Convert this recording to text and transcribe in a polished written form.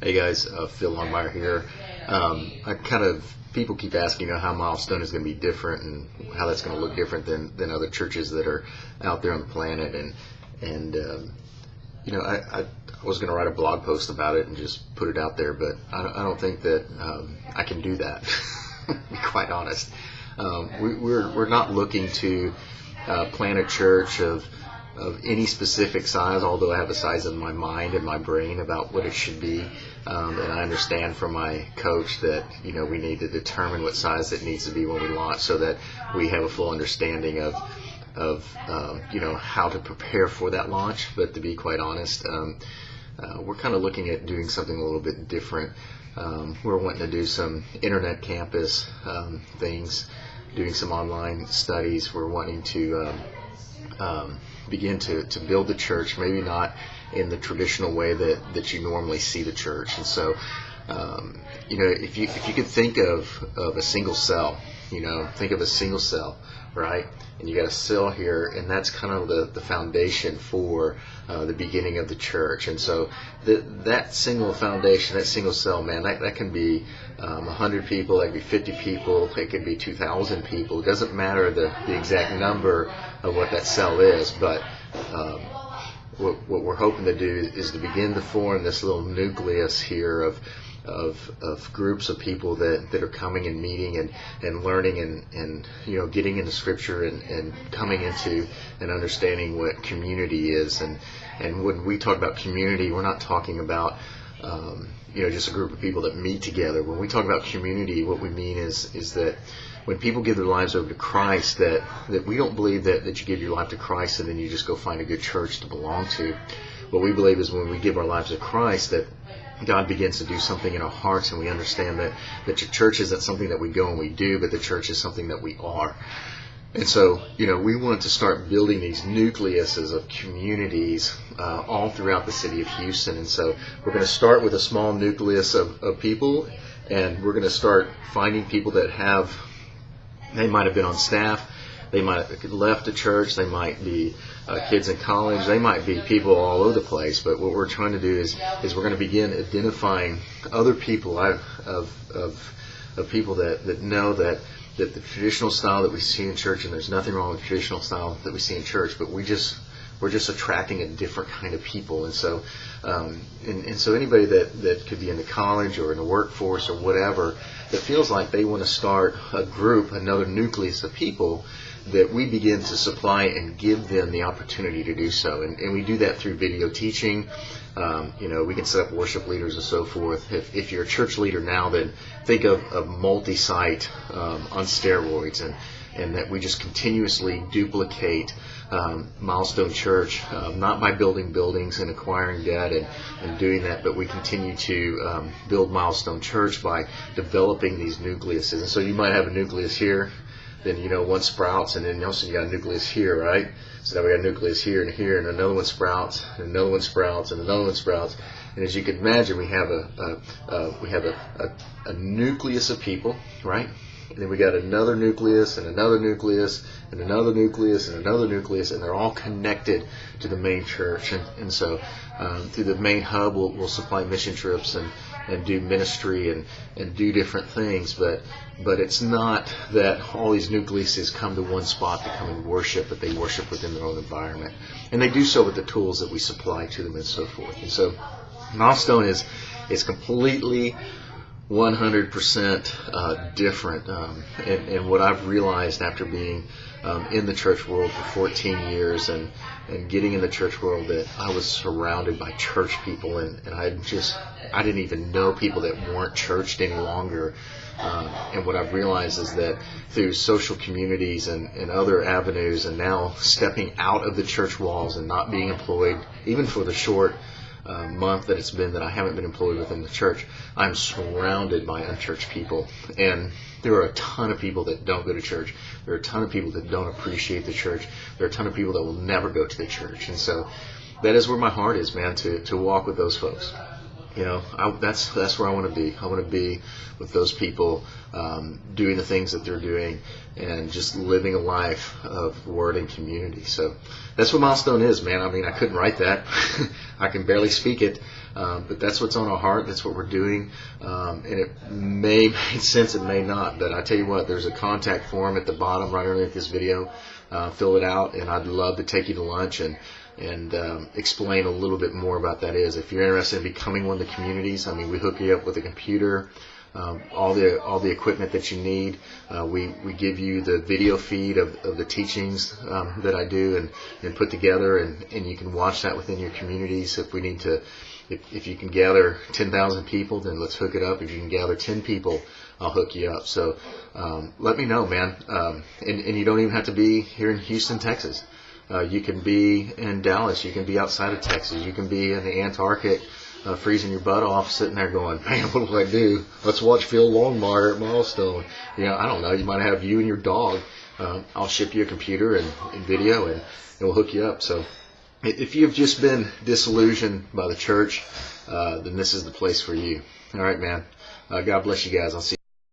Hey guys, Phil Longmire here. People keep asking, how Milestone is going to be different and how that's going to look different than other churches that are out there on the planet. I was going to write a blog post about it and just put it out there, but I don't think that I can do that. To be quite honest, we're not looking to plant a church of any specific size, although I have a size in my mind and my brain about what it should be. And I understand from my coach that, we need to determine what size it needs to be when we launch so that we have a full understanding of how to prepare for that launch. But to be quite honest, we're kind of looking at doing something a little bit different. We're wanting to do some internet campus things, doing some online studies. We're wanting to begin to build the church, maybe not in the traditional way that you normally see the church. And so, if you could think of a single cell, think of a single cell, right? And you got a cell here, and that's kind of the foundation for the beginning of the church. And so that single foundation, that single cell, man, that can be 100 people, that could be 50 people, it could be 2,000 people. It doesn't matter the exact number of what that cell is, but what we're hoping to do is to begin to form this little nucleus here of groups of people that are coming and meeting and learning and getting into Scripture and coming into and understanding what community is. And when we talk about community, we're not talking about just a group of people that meet together. When we talk about community, what we mean is that when people give their lives over to Christ, that we don't believe that you give your life to Christ and then you just go find a good church to belong to. What we believe is when we give our lives to Christ, that God begins to do something in our hearts, and we understand that your church isn't something that we go and we do, but the church is something that we are. And so, we want to start building these nucleuses of communities all throughout the city of Houston. And so we're going to start with a small nucleus of people, and we're going to start finding people that they might have been on staff, they might have left the church, they might be kids in college, they might be people all over the place. But what we're trying to do is we're going to begin identifying other people of people that know that the traditional style that we see in church, and there's nothing wrong with the traditional style that we see in church, but we're just attracting a different kind of people. And so so anybody that could be in the college or in the workforce or whatever that feels like they want to start a group, another nucleus of people, that we begin to supply and give them the opportunity to do so. And we do that through video teaching. We can set up worship leaders and so forth. If you're a church leader now, then think of multi-site on steroids, and that we just continuously duplicate Milestone Church, not by building buildings and acquiring debt and doing that, but we continue to build Milestone Church by developing these nucleuses. And so you might have a nucleus here, then one sprouts, and then also you got a nucleus here, right? So now we got a nucleus here and here, and another one sprouts, and another one sprouts, and another one sprouts. And as you can imagine, we have a nucleus of people, right? And then we got another nucleus and another nucleus and another nucleus and another nucleus, and they're all connected to the main church. And so through the main hub, we'll supply mission trips and do ministry and do different things. But it's not that all these nucleuses come to one spot to come and worship, but they worship within their own environment. And they do so with the tools that we supply to them and so forth. And so Milestone is completely 100% different. And what I've realized after being in the church world for 14 years and getting in the church world, that I was surrounded by church people, and I didn't even know people that weren't churched any longer. And what I've realized is that through social communities and other avenues, and now stepping out of the church walls and not being employed, even for the short month that it's been that I haven't been employed within the church, I'm surrounded by unchurched people. And there are a ton of people that don't go to church. There are a ton of people that don't appreciate the church. There are a ton of people that will never go to the church. And so that is where my heart is, man, to walk with those folks. That's where I want to be. I want to be with those people, doing the things that they're doing, and just living a life of word and community. So that's what Milestone is, man. I mean, I couldn't write that. I can barely speak it, but that's what's on our heart. That's what we're doing, and it may make sense, it may not. But I tell you what, there's a contact form at the bottom right underneath this video. Fill it out, and I'd love to take you to lunch and explain a little bit more about that. If you're interested in becoming one of the communities, I mean, we hook you up with a computer, all the equipment that you need. We give you the video feed of the teachings that I do and put together, and you can watch that within your communities. If you can gather 10,000 people, then let's hook it up. If you can gather 10 people, I'll hook you up. So let me know, man. And you don't even have to be here in Houston, Texas. You can be in Dallas. You can be outside of Texas. You can be in the Antarctic, freezing your butt off, sitting there going, man, what do I do? Let's watch Phil Longmire at Milestone. I don't know. You might have you and your dog. I'll ship you a computer and video, and we'll hook you up. So if you've just been disillusioned by the church, then this is the place for you. All right, man. God bless you guys. I'll see you.